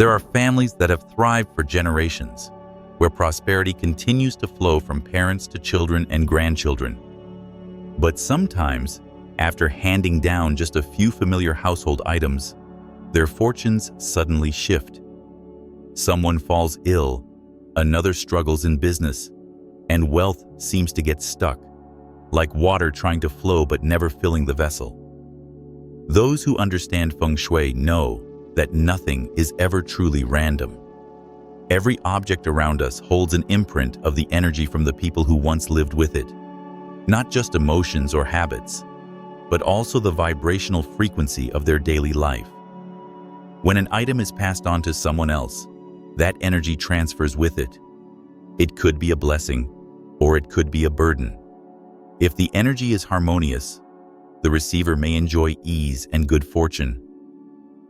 There are families that have thrived for generations, where prosperity continues to flow from parents to children and grandchildren. But sometimes, after handing down just a few familiar household items, their fortunes suddenly shift. Someone falls ill, another struggles in business, and wealth seems to get stuck, like water trying to flow but never filling the vessel. Those who understand Feng Shui know that nothing is ever truly random. Every object around us holds an imprint of the energy from the people who once lived with it. Not just emotions or habits, but also the vibrational frequency of their daily life. When an item is passed on to someone else, that energy transfers with it. It could be a blessing, or it could be a burden. If the energy is harmonious, the receiver may enjoy ease and good fortune.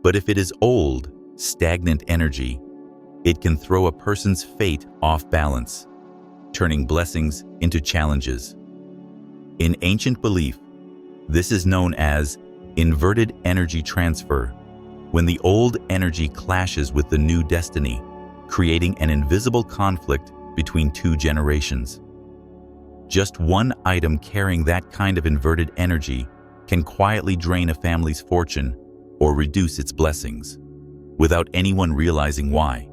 But if it is old, stagnant energy, it can throw a person's fate off balance, turning blessings into challenges. In ancient belief, this is known as inverted energy transfer, when the old energy clashes with the new destiny, creating an invisible conflict between two generations. Just one item carrying that kind of inverted energy can quietly drain a family's fortune or reduce its blessings, without anyone realizing why.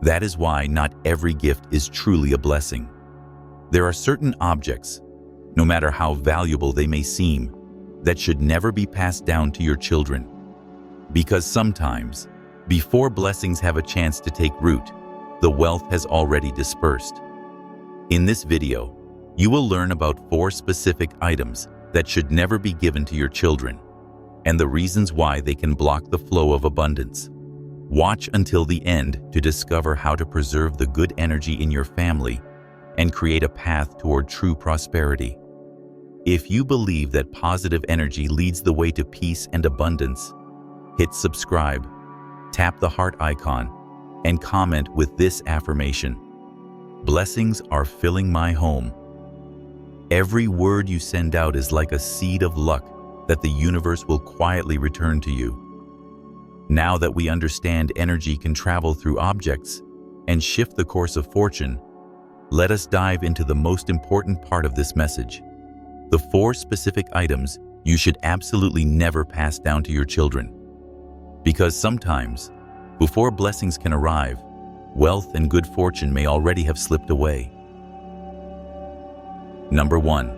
That is why not every gift is truly a blessing. There are certain objects, no matter how valuable they may seem, that should never be passed down to your children. Because sometimes, before blessings have a chance to take root, the wealth has already dispersed. In this video, you will learn about 4 specific items that should never be given to your children, and the reasons why they can block the flow of abundance. Watch until the end to discover how to preserve the good energy in your family and create a path toward true prosperity. If you believe that positive energy leads the way to peace and abundance, hit subscribe, tap the heart icon, and comment with this affirmation: "Blessings are filling my home." Every word you send out is like a seed of luck that the universe will quietly return to you. Now that we understand energy can travel through objects and shift the course of fortune, let us dive into the most important part of this message: the 4 specific items you should absolutely never pass down to your children. Because sometimes, before blessings can arrive, wealth and good fortune may already have slipped away. Number 1.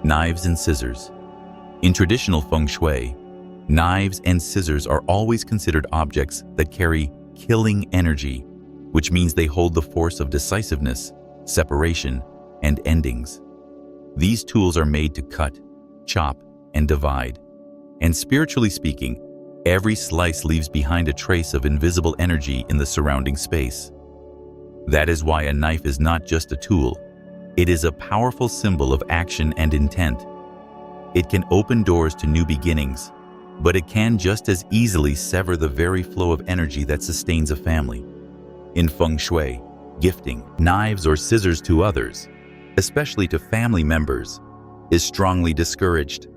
Knives and scissors. In traditional Feng Shui, knives and scissors are always considered objects that carry killing energy, which means they hold the force of decisiveness, separation, and endings. These tools are made to cut, chop, and divide. And spiritually speaking, every slice leaves behind a trace of invisible energy in the surrounding space. That is why a knife is not just a tool. It is a powerful symbol of action and intent. It can open doors to new beginnings, but it can just as easily sever the very flow of energy that sustains a family. In Feng Shui, gifting knives or scissors to others, especially to family members, is strongly discouraged.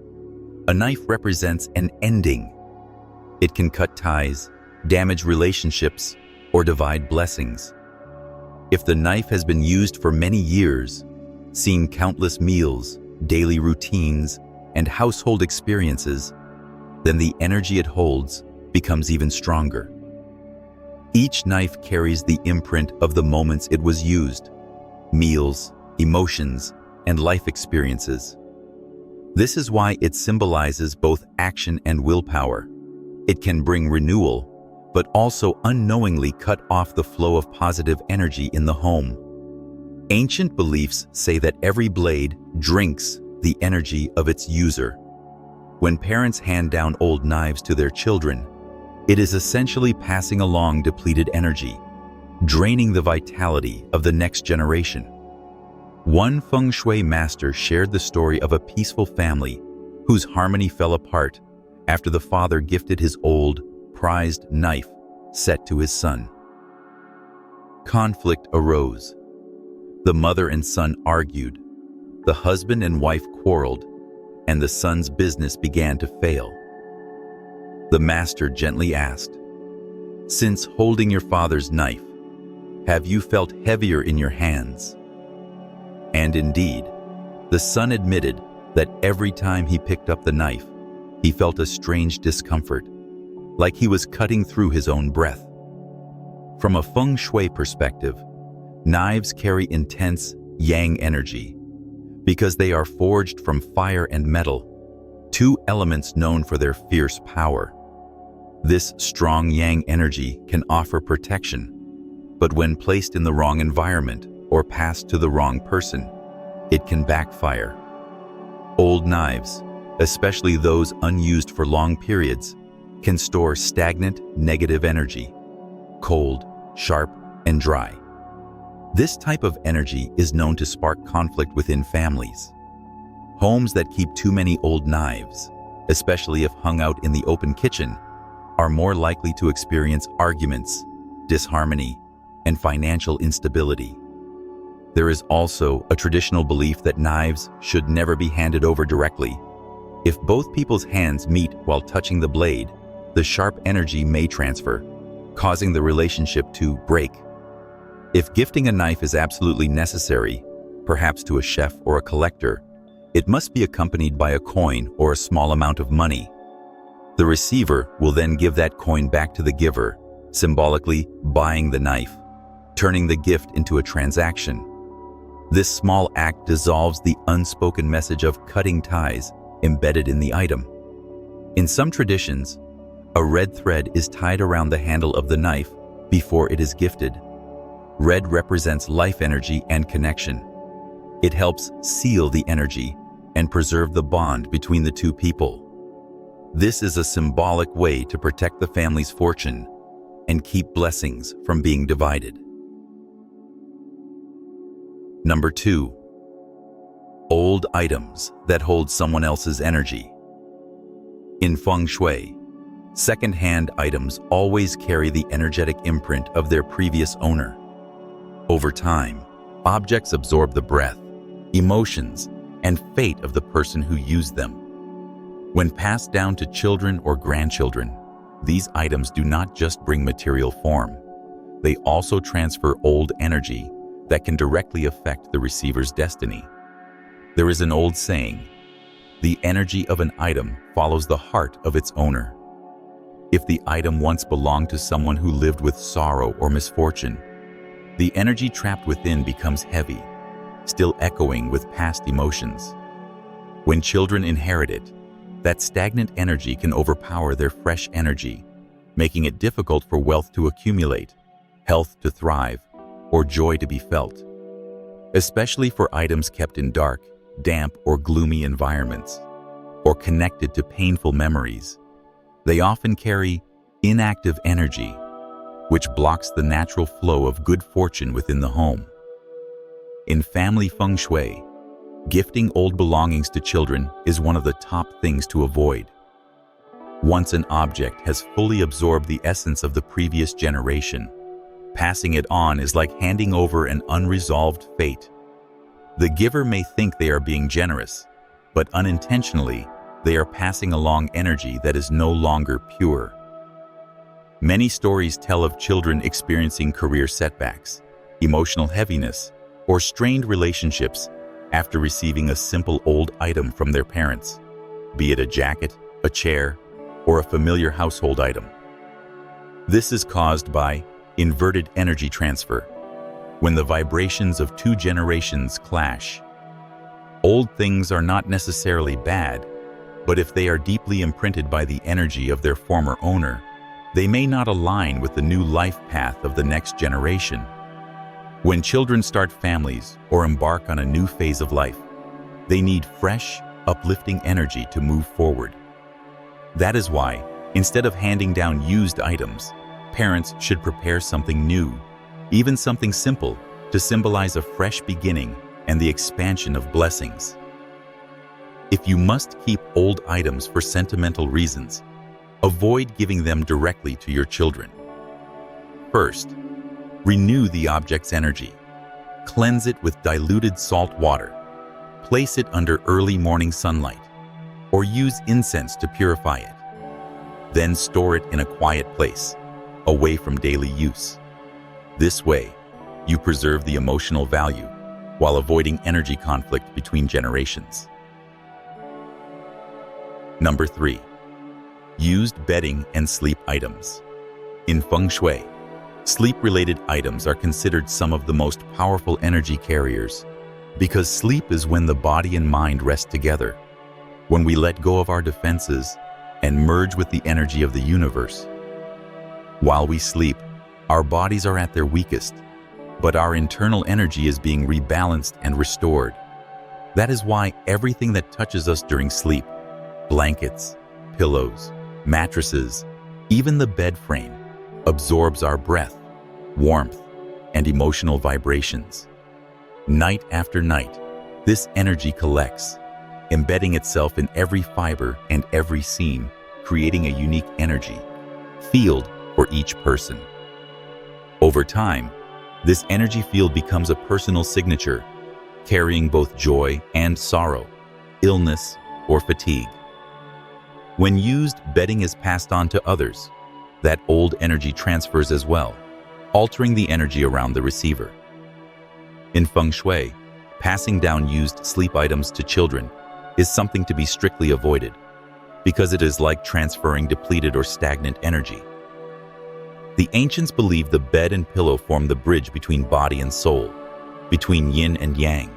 A knife represents an ending. It can cut ties, damage relationships, or divide blessings. If the knife has been used for many years, seen countless meals, daily routines, and household experiences, then the energy it holds becomes even stronger. Each knife carries the imprint of the moments it was used: meals, emotions, and life experiences. This is why it symbolizes both action and willpower. It can bring renewal, but also unknowingly cut off the flow of positive energy in the home. Ancient beliefs say that every blade drinks the energy of its user. When parents hand down old knives to their children, it is essentially passing along depleted energy, draining the vitality of the next generation. One Feng Shui master shared the story of a peaceful family whose harmony fell apart after the father gifted his old, prized knife set to his son. Conflict arose. The mother and son argued. The husband and wife quarreled, and the son's business began to fail. The master gently asked, Since holding your father's knife, have you felt heavier in your hands? And indeed, the son admitted that every time he picked up the knife, he felt a strange discomfort, like he was cutting through his own breath. From a Feng Shui perspective, knives carry intense yang energy because they are forged from fire and metal, two elements known for their fierce power. This strong yang energy can offer protection, but when placed in the wrong environment or passed to the wrong person, it can backfire. Old knives, especially those unused for long periods, can store stagnant negative energy, cold, sharp, and dry. This type of energy is known to spark conflict within families. Homes that keep too many old knives, especially if hung out in the open kitchen, are more likely to experience arguments, disharmony, and financial instability. There is also a traditional belief that knives should never be handed over directly. If both people's hands meet while touching the blade, the sharp energy may transfer, causing the relationship to break. If gifting a knife is absolutely necessary, perhaps to a chef or a collector, it must be accompanied by a coin or a small amount of money. The receiver will then give that coin back to the giver, symbolically buying the knife, turning the gift into a transaction. This small act dissolves the unspoken message of cutting ties embedded in the item. In some traditions, a red thread is tied around the handle of the knife before it is gifted. Red represents life energy and connection. It helps seal the energy and preserve the bond between the two people. This is a symbolic way to protect the family's fortune and keep blessings from being divided. Number 2. Old items that hold someone else's energy. In Feng Shui, second-hand items always carry the energetic imprint of their previous owner. Over time, objects absorb the breath, emotions, and fate of the person who used them. When passed down to children or grandchildren, these items do not just bring material form. They also transfer old energy that can directly affect the receiver's destiny. There is an old saying, "The energy of an item follows the heart of its owner." If the item once belonged to someone who lived with sorrow or misfortune, the energy trapped within becomes heavy, still echoing with past emotions. When children inherit it, that stagnant energy can overpower their fresh energy, making it difficult for wealth to accumulate, health to thrive, or joy to be felt. Especially for items kept in dark, damp, or gloomy environments, or connected to painful memories, they often carry inactive energy, which blocks the natural flow of good fortune within the home. In family Feng Shui, gifting old belongings to children is one of the top things to avoid. Once an object has fully absorbed the essence of the previous generation, passing it on is like handing over an unresolved fate. The giver may think they are being generous, but unintentionally, they are passing along energy that is no longer pure. Many stories tell of children experiencing career setbacks, emotional heaviness, or strained relationships after receiving a simple old item from their parents, be it a jacket, a chair, or a familiar household item. This is caused by inverted energy transfer, when the vibrations of two generations clash. Old things are not necessarily bad, but if they are deeply imprinted by the energy of their former owner, they may not align with the new life path of the next generation. When children start families or embark on a new phase of life, they need fresh, uplifting energy to move forward. That is why, instead of handing down used items, parents should prepare something new, even something simple, to symbolize a fresh beginning and the expansion of blessings. If you must keep old items for sentimental reasons, avoid giving them directly to your children. First, renew the object's energy. Cleanse it with diluted salt water. Place it under early morning sunlight, or use incense to purify it. Then store it in a quiet place, away from daily use. This way, you preserve the emotional value while avoiding energy conflict between generations. Number 3. Used bedding and sleep items. In Feng Shui, sleep-related items are considered some of the most powerful energy carriers because sleep is when the body and mind rest together, when we let go of our defenses and merge with the energy of the universe. While we sleep, our bodies are at their weakest, but our internal energy is being rebalanced and restored. That is why everything that touches us during sleep, blankets, pillows, mattresses, even the bed frame, absorbs our breath, warmth, and emotional vibrations. Night after night, this energy collects, embedding itself in every fiber and every seam, creating a unique energy field for each person. Over time, this energy field becomes a personal signature, carrying both joy and sorrow, illness or fatigue. When used, bedding is passed on to others. That old energy transfers as well, altering the energy around the receiver. In Feng Shui, passing down used sleep items to children is something to be strictly avoided, because it is like transferring depleted or stagnant energy. The ancients believed the bed and pillow form the bridge between body and soul, between yin and yang.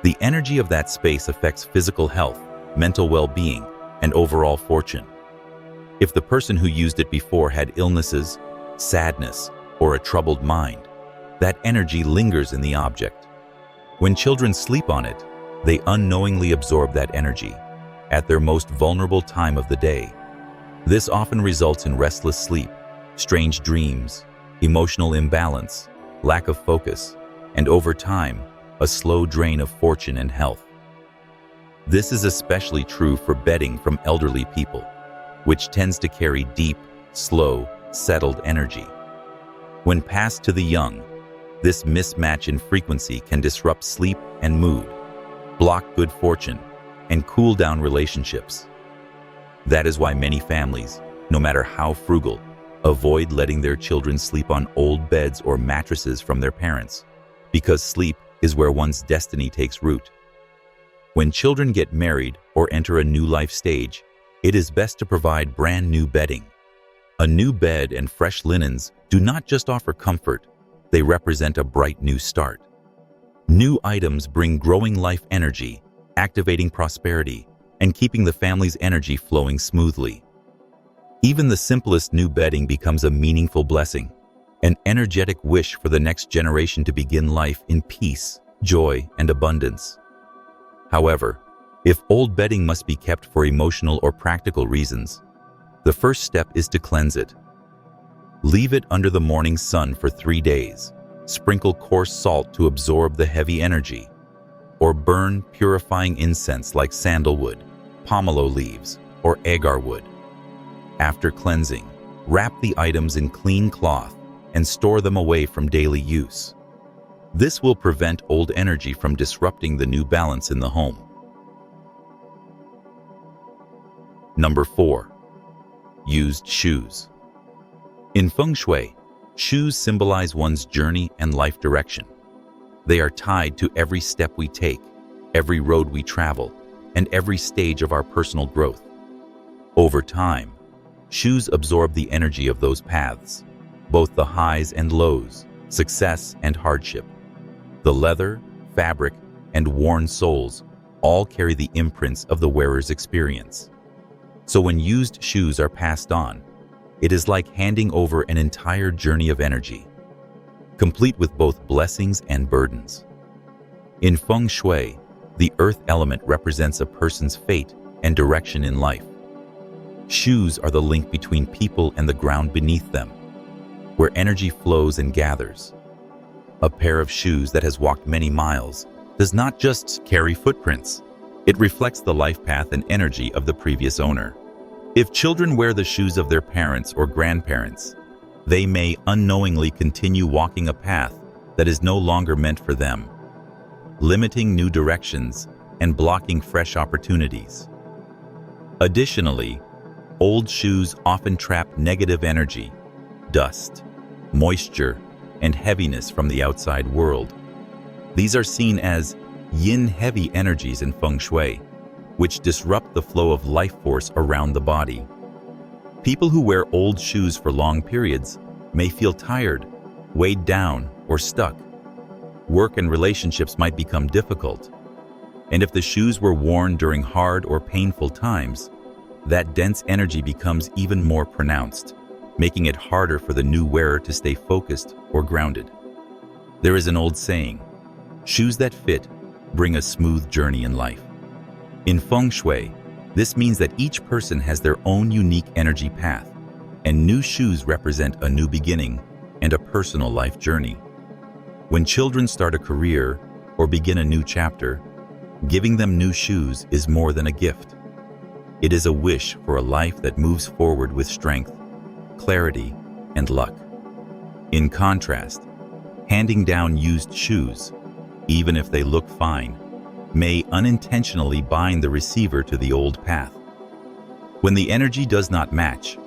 The energy of that space affects physical health, mental well-being, and overall fortune. If the person who used it before had illnesses, sadness, or a troubled mind, that energy lingers in the object. When children sleep on it, they unknowingly absorb that energy at their most vulnerable time of the day. This often results in restless sleep, strange dreams, emotional imbalance, lack of focus, and over time, a slow drain of fortune and health. This is especially true for bedding from elderly people, which tends to carry deep, slow, settled energy. When passed to the young, this mismatch in frequency can disrupt sleep and mood, block good fortune, and cool down relationships. That is why many families, no matter how frugal, avoid letting their children sleep on old beds or mattresses from their parents, because sleep is where one's destiny takes root. When children get married or enter a new life stage, it is best to provide brand new bedding. A new bed and fresh linens do not just offer comfort, they represent a bright new start. New items bring growing life energy, activating prosperity, and keeping the family's energy flowing smoothly. Even the simplest new bedding becomes a meaningful blessing, an energetic wish for the next generation to begin life in peace, joy, and abundance. However, if old bedding must be kept for emotional or practical reasons, the first step is to cleanse it. Leave it under the morning sun for 3 days. Sprinkle coarse salt to absorb the heavy energy, or burn purifying incense like sandalwood, pomelo leaves, or agar wood. After cleansing, wrap the items in clean cloth and store them away from daily use. This will prevent old energy from disrupting the new balance in the home. Number 4. Used shoes. In Feng Shui, shoes symbolize one's journey and life direction. They are tied to every step we take, every road we travel, and every stage of our personal growth. Over time, shoes absorb the energy of those paths, both the highs and lows, success and hardship. The leather, fabric, and worn soles all carry the imprints of the wearer's experience. So when used shoes are passed on, it is like handing over an entire journey of energy, complete with both blessings and burdens. In Feng Shui, the earth element represents a person's fate and direction in life. Shoes are the link between people and the ground beneath them, where energy flows and gathers. A pair of shoes that has walked many miles does not just carry footprints, it reflects the life path and energy of the previous owner. If children wear the shoes of their parents or grandparents, they may unknowingly continue walking a path that is no longer meant for them, limiting new directions and blocking fresh opportunities. Additionally, old shoes often trap negative energy dust, moisture, and heaviness from the outside world. These are seen as yin-heavy energies in Feng Shui, which disrupt the flow of life force around the body. People who wear old shoes for long periods may feel tired, weighed down, or stuck. Work and relationships might become difficult. And if the shoes were worn during hard or painful times, that dense energy becomes even more pronounced, making it harder for the new wearer to stay focused or grounded. There is an old saying, "Shoes that fit bring a smooth journey in life." In Feng Shui, this means that each person has their own unique energy path, and new shoes represent a new beginning and a personal life journey. When children start a career or begin a new chapter, giving them new shoes is more than a gift. It is a wish for a life that moves forward with strength, clarity, and luck. In contrast, handing down used shoes, even if they look fine, may unintentionally bind the receiver to the old path. When the energy does not match,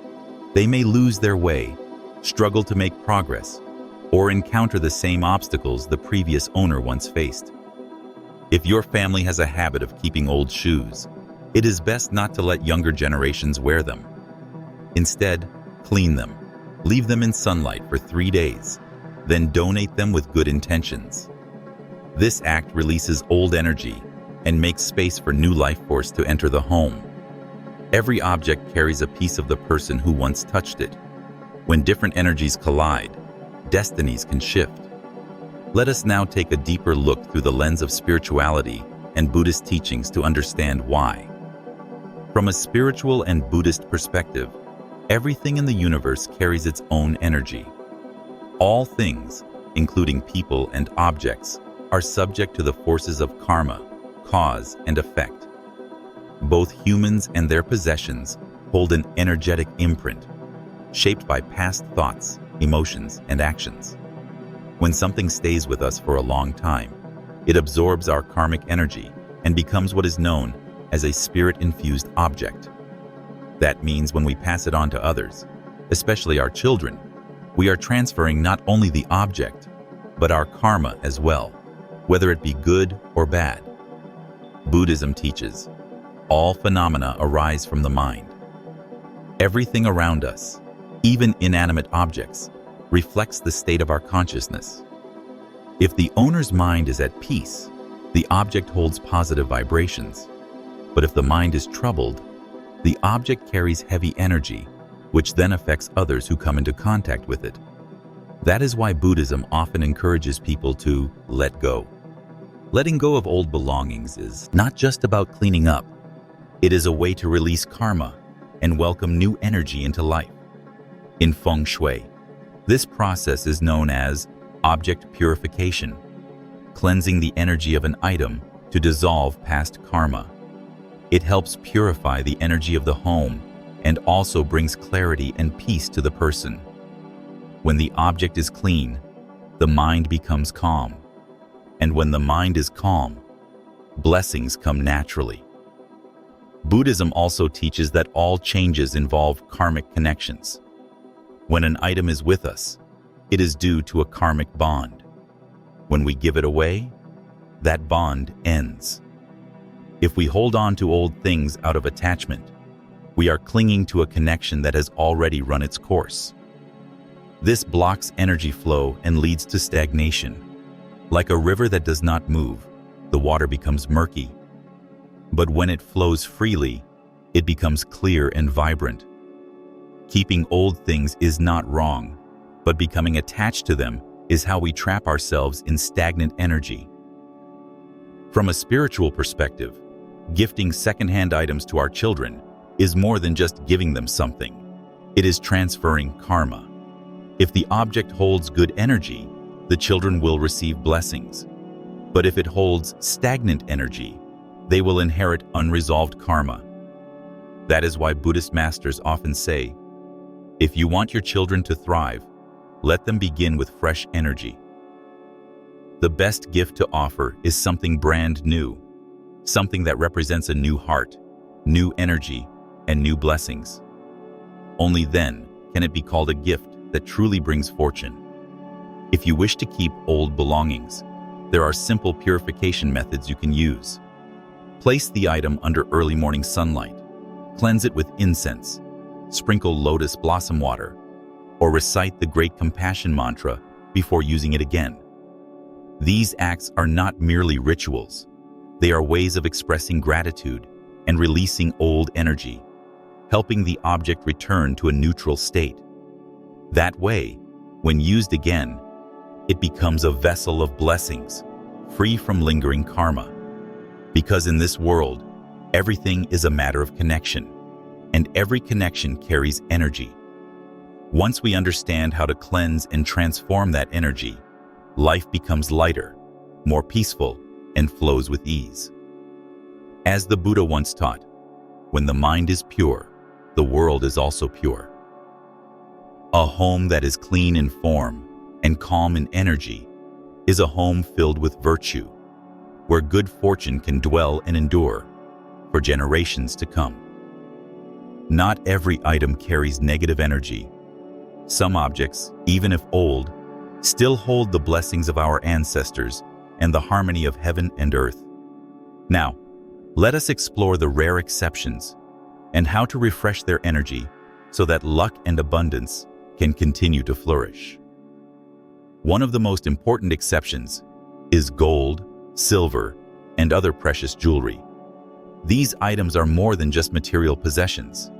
they may lose their way, struggle to make progress, or encounter the same obstacles the previous owner once faced. If your family has a habit of keeping old shoes, it is best not to let younger generations wear them. Instead, clean them, leave them in sunlight for 3 days, then donate them with good intentions. This act releases old energy and makes space for new life force to enter the home. Every object carries a piece of the person who once touched it. When different energies collide, destinies can shift. Let us now take a deeper look through the lens of spirituality and Buddhist teachings to understand why. From a spiritual and Buddhist perspective, everything in the universe carries its own energy. All things, including people and objects, are subject to the forces of karma, cause and effect. Both humans and their possessions hold an energetic imprint, shaped by past thoughts, emotions, and actions. When something stays with us for a long time, it absorbs our karmic energy and becomes what is known as a spirit-infused object. That means when we pass it on to others, especially our children, we are transferring not only the object, but our karma as well, whether it be good or bad. Buddhism teaches, all phenomena arise from the mind. Everything around us, even inanimate objects, reflects the state of our consciousness. If the owner's mind is at peace, the object holds positive vibrations. But if the mind is troubled, the object carries heavy energy, which then affects others who come into contact with it. That is why Buddhism often encourages people to let go. Letting go of old belongings is not just about cleaning up. It is a way to release karma and welcome new energy into life. In Feng Shui, this process is known as object purification, cleansing the energy of an item to dissolve past karma. It helps purify the energy of the home and also brings clarity and peace to the person. When the object is clean, the mind becomes calm. And when the mind is calm, blessings come naturally. Buddhism also teaches that all changes involve karmic connections. When an item is with us, it is due to a karmic bond. When we give it away, that bond ends. If we hold on to old things out of attachment, we are clinging to a connection that has already run its course. This blocks energy flow and leads to stagnation. Like a river that does not move, the water becomes murky. But when it flows freely, it becomes clear and vibrant. Keeping old things is not wrong, but becoming attached to them is how we trap ourselves in stagnant energy. From a spiritual perspective, gifting secondhand items to our children is more than just giving them something. It is transferring karma. If the object holds good energy, the children will receive blessings. But if it holds stagnant energy, they will inherit unresolved karma. That is why Buddhist masters often say, if you want your children to thrive, let them begin with fresh energy. The best gift to offer is something brand new, something that represents a new heart, new energy, and new blessings. Only then can it be called a gift that truly brings fortune. If you wish to keep old belongings, there are simple purification methods you can use. Place the item under early morning sunlight, cleanse it with incense, sprinkle lotus blossom water, or recite the Great Compassion mantra before using it again. These acts are not merely rituals. They are ways of expressing gratitude and releasing old energy, helping the object return to a neutral state. That way, when used again, it becomes a vessel of blessings, free from lingering karma. Because in this world, everything is a matter of connection, and every connection carries energy. Once we understand how to cleanse and transform that energy, life becomes lighter, more peaceful, and flows with ease. As the Buddha once taught, when the mind is pure, the world is also pure. A home that is clean in form and calm in energy is a home filled with virtue, where good fortune can dwell and endure for generations to come. Not every item carries negative energy. Some objects, even if old, still hold the blessings of our ancestors and the harmony of heaven and earth. Now, let us explore the rare exceptions and how to refresh their energy so that luck and abundance can continue to flourish. One of the most important exceptions is gold, silver, and other precious jewelry. These items are more than just material possessions.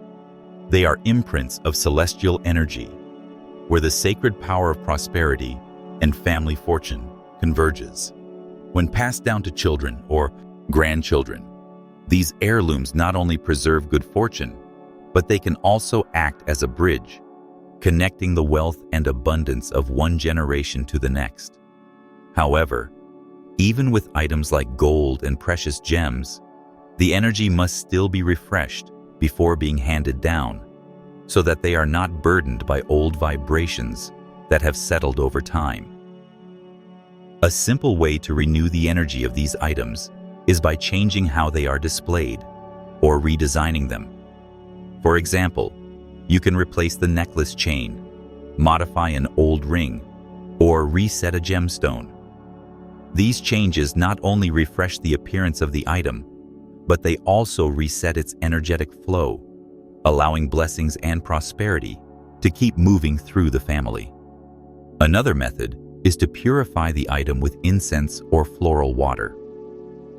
They are imprints of celestial energy, where the sacred power of prosperity and family fortune converges. When passed down to children or grandchildren, these heirlooms not only preserve good fortune, but they can also act as a bridge, connecting the wealth and abundance of one generation to the next. However, even with items like gold and precious gems, the energy must still be refreshed before being handed down, so that they are not burdened by old vibrations that have settled over time. A simple way to renew the energy of these items is by changing how they are displayed or redesigning them. For example, you can replace the necklace chain, modify an old ring, or reset a gemstone. These changes not only refresh the appearance of the item, but they also reset its energetic flow, allowing blessings and prosperity to keep moving through the family. Another method is to purify the item with incense or floral water.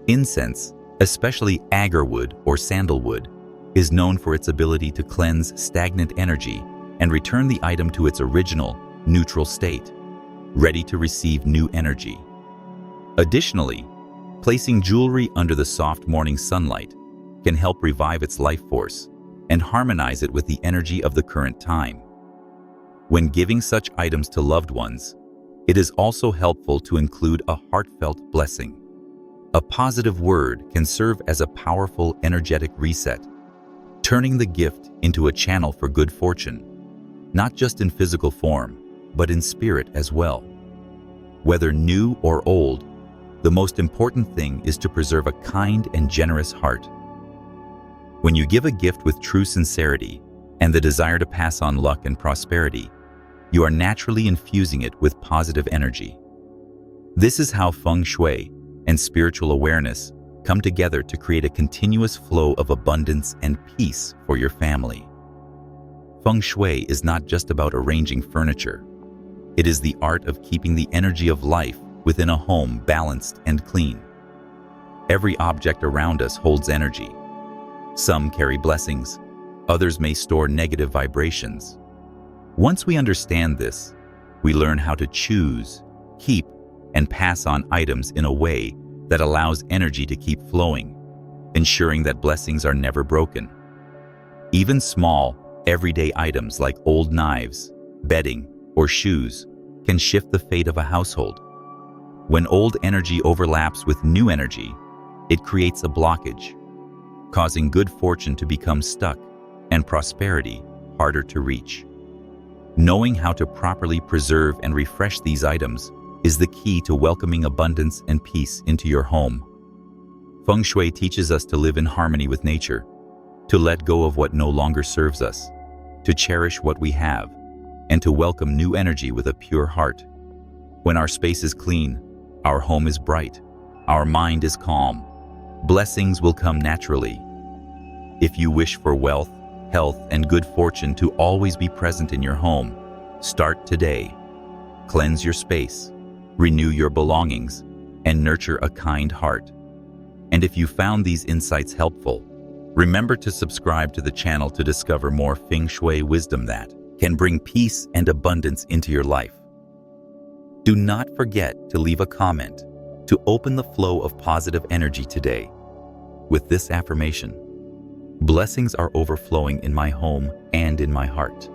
Incense, especially agarwood or sandalwood, is known for its ability to cleanse stagnant energy and return the item to its original, neutral state, ready to receive new energy. Additionally, placing jewelry under the soft morning sunlight can help revive its life force and harmonize it with the energy of the current time. When giving such items to loved ones, it is also helpful to include a heartfelt blessing. A positive word can serve as a powerful energetic reset, turning the gift into a channel for good fortune, not just in physical form, but in spirit as well. Whether new or old, the most important thing is to preserve a kind and generous heart. When you give a gift with true sincerity and the desire to pass on luck and prosperity, you are naturally infusing it with positive energy. This is how Feng Shui and spiritual awareness come together to create a continuous flow of abundance and peace for your family. Feng Shui is not just about arranging furniture. It is the art of keeping the energy of life within a home balanced and clean. Every object around us holds energy. Some carry blessings, others may store negative vibrations. Once we understand this, we learn how to choose, keep, and pass on items in a way that allows energy to keep flowing, ensuring that blessings are never broken. Even small, everyday items like old knives, bedding, or shoes can shift the fate of a household. When old energy overlaps with new energy, it creates a blockage, causing good fortune to become stuck and prosperity harder to reach. Knowing how to properly preserve and refresh these items is the key to welcoming abundance and peace into your home. Feng Shui teaches us to live in harmony with nature, to let go of what no longer serves us, to cherish what we have, and to welcome new energy with a pure heart. When our space is clean, our home is bright, our mind is calm, blessings will come naturally. If you wish for wealth, health, and good fortune to always be present in your home, start today. Cleanse your space, renew your belongings, and nurture a kind heart. And if you found these insights helpful, remember to subscribe to the channel to discover more Feng Shui wisdom that can bring peace and abundance into your life. Do not forget to leave a comment to open the flow of positive energy today. With this affirmation, blessings are overflowing in my home and in my heart.